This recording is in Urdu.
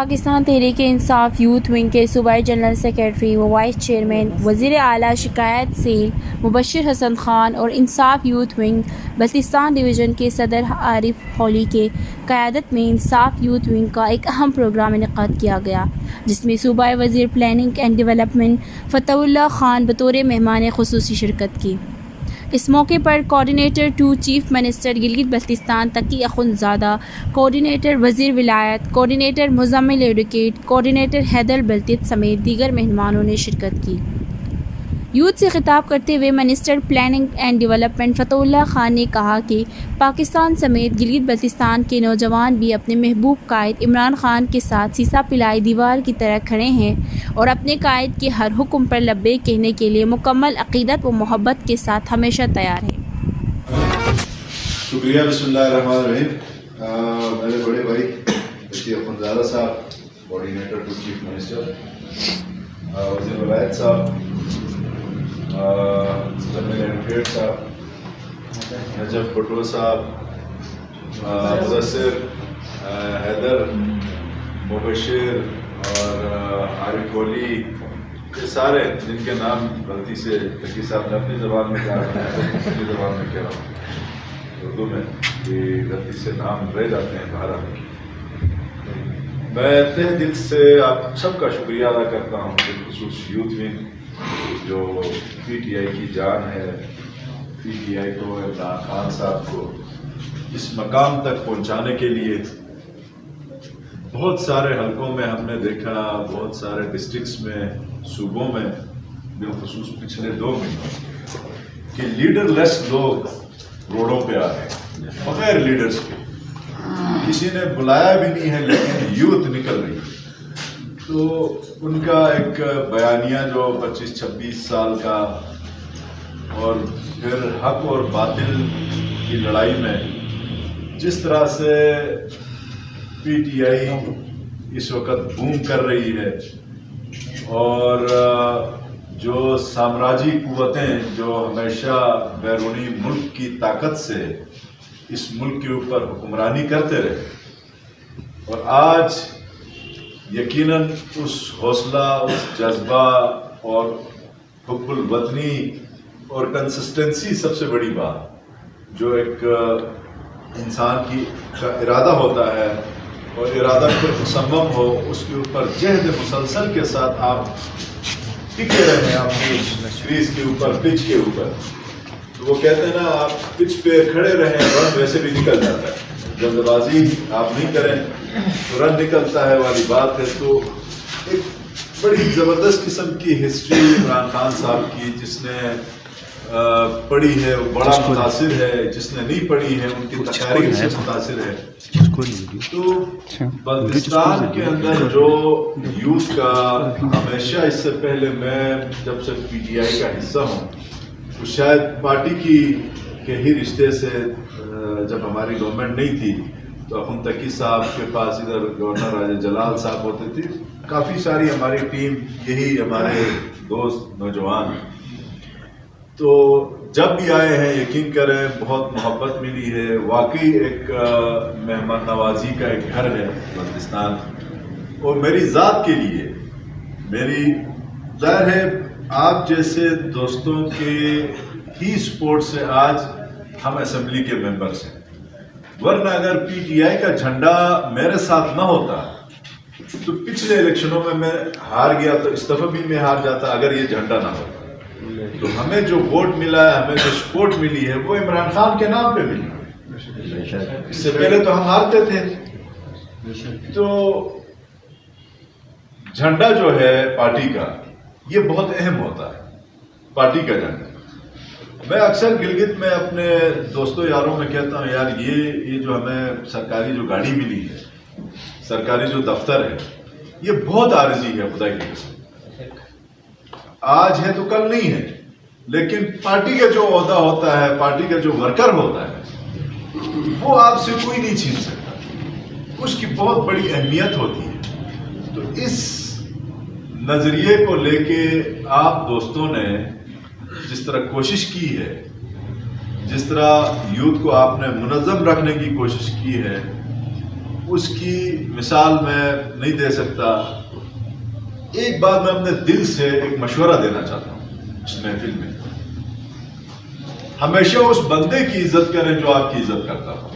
پاکستان تحریک انصاف یوتھ ونگ کے صوبائی جنرل سیکریٹری و وائس چیئرمین وزیر اعلیٰ شکایت سیل مبشر حسن خان اور انصاف یوتھ ونگ بلتستان ڈویژن کے صدر عارف ہولی کے قیادت میں انصاف یوتھ ونگ کا ایک اہم پروگرام انعقاد کیا گیا، جس میں صوبائی وزیر planning and development Fateh Ullah Khan بطور مہمان خصوصی شرکت کی۔ اس موقع پر coordinator 2 chief minister Gilgit Baltistan Taqi Akhundzada, coordinator Wazir Wilayat, coordinator Muzammil advocate, coordinator Haider Baltit سمیت دیگر مہمانوں نے شرکت کی۔ یوتھ سے خطاب کرتے ہوئے minister planning and development Fateh Ullah Khan نے کہا کہ پاکستان سمیت گلگت بلتستان کے نوجوان بھی اپنے محبوب قائد عمران خان کے ساتھ سیسا پلائی دیوار کی طرح کھڑے ہیں اور اپنے قائد کے ہر حکم پر لبیک کہنے کے لیے مکمل عقیدت و محبت کے ساتھ ہمیشہ تیار ہیں۔ شکریہ۔ بسم اللہ الرحمن الرحیم۔ میرے بڑے بھائی فتح اخندزادہ صاحب، کوآرڈینیٹر 2 چیف منسٹر، وزیر ولایت صاحب، مزمل ایڈوکیٹ صاحب، نجف بھٹو صاحب، مدثر، حیدر، مبشر اور عارف ہولی، یہ سارے جن کے نام غلطی سے تقی صاحب نے اپنی زبان میں کہا ہے، اپنی زبان میں کہہ رہا ہوں اردو میں کہ غلطی سے نام رہ جاتے ہیں باہر آنے کے۔ میں تہ دل سے آپ سب کا شکریہ ادا کرتا ہوں، بالخصوص یوتھ ونگ جو پی ٹی آئی کی جان ہے، پی ٹی آئی کو، عمران خان صاحب کو اس مقام تک پہنچانے کے لیے بہت سارے حلقوں میں ہم نے دیکھا، بہت سارے ڈسٹرکٹس میں، صوبوں میں، بالخصوص پچھلے 2 مہینوں کہ لیڈر لیس لوگ روڈوں پہ آ رہے ہیں بغیر لیڈرز کے، کسی نے بلایا بھی نہیں ہے لیکن یوتھ نکل رہی ہے۔ تو ان کا ایک بیانیہ جو 25-26 سال کا، اور پھر حق اور باطل کی لڑائی میں جس طرح سے پی ٹی آئی اس وقت بوم کر رہی ہے، اور جو سامراجی قوتیں جو ہمیشہ بیرونی ملک کی طاقت سے اس ملک کے اوپر حکمرانی کرتے رہے، اور آج یقیناً اس حوصلہ، اس جذبہ اور حب الوطنی اور کنسسٹنسی، سب سے بڑی بات جو ایک انسان کی کا ارادہ ہوتا ہے اور ارادہ پر مصمم ہو، اس کے اوپر جہد مسلسل کے ساتھ آپ ٹکے رہے ہیں اپنی کریز کے اوپر، پچ کے اوپر۔ تو وہ کہتے ہیں نا، آپ پچ پہ کھڑے رہیں، رن ویسے بھی نکل جاتا ہے، جلد بازی آپ نہیں کریں تو رن نکلتا ہے والی بات ہے۔ تو ایک بڑی زبردست قسم کی ہسٹری عمران خان صاحب کی، جس نے پڑھی ہے وہ بڑا متاثر ہے، جس نے نہیں پڑھی ہے ان کی تقاریر سے متاثر ہے۔ تو بلتستان کے اندر جو یوتھ کا ہمیشہ، اس سے پہلے میں جب سے پی ٹی آئی کا حصہ ہوں، تو شاید پارٹی کے ہی رشتے سے جب ہماری گورنمنٹ نہیں تھی تو اخن تقی صاحب کے پاس ادھر گورنر راجہ جلال صاحب ہوتے تھے، کافی ساری ہماری ٹیم، یہی ہمارے دوست نوجوان۔ تو جب بھی آئے ہیں یقین کریں بہت محبت ملی ہے، واقعی ایک مہمان نوازی کا ایک گھر ہے بلتستان۔ اور میری ذات کے لیے، میری ظاہر ہے آپ جیسے دوستوں کے ہی سپورٹ سے آج ہم اسمبلی کے ممبرس ہیں، ورنہ اگر پی ٹی آئی کا جھنڈا میرے ساتھ نہ ہوتا تو پچھلے الیکشنوں میں ہار گیا تو اس دفعہ بھی میں ہار جاتا اگر یہ جھنڈا نہ ہوتا۔ تو ہمیں جو ووٹ ملا ہے، ہمیں جو سپورٹ ملی ہے، وہ عمران خان کے نام پہ ملی۔ اس سے پہلے تو ہم ہارتے تھے۔ تو جھنڈا جو ہے پارٹی کا، یہ بہت اہم ہوتا ہے، پارٹی کا جھنڈا۔ میں اکثر گلگت میں اپنے دوستوں یاروں میں کہتا ہوں، یار یہ جو ہمیں سرکاری جو گاڑی ملی ہے، سرکاری جو دفتر ہے، یہ بہت عارضی ہے خدا کی قسم۔ آج ہے تو کل نہیں ہے، لیکن پارٹی کا جو عہدہ ہوتا ہے، پارٹی کا جو ورکر ہوتا ہے، وہ آپ سے کوئی نہیں چھین سکتا، اس کی بہت بڑی اہمیت ہوتی ہے۔ تو اس نظریے کو لے کے آپ دوستوں نے جس طرح کوشش کی ہے، جس طرح یوتھ کو آپ نے منظم رکھنے کی کوشش کی ہے، اس کی مثال میں نہیں دے سکتا. ایک بات میں اپنے دل سے ایک مشورہ دینا چاہتا ہوں اس محفل میں. ہمیشہ اس بندے کی عزت کریں جو آپ کی عزت کرتا ہو.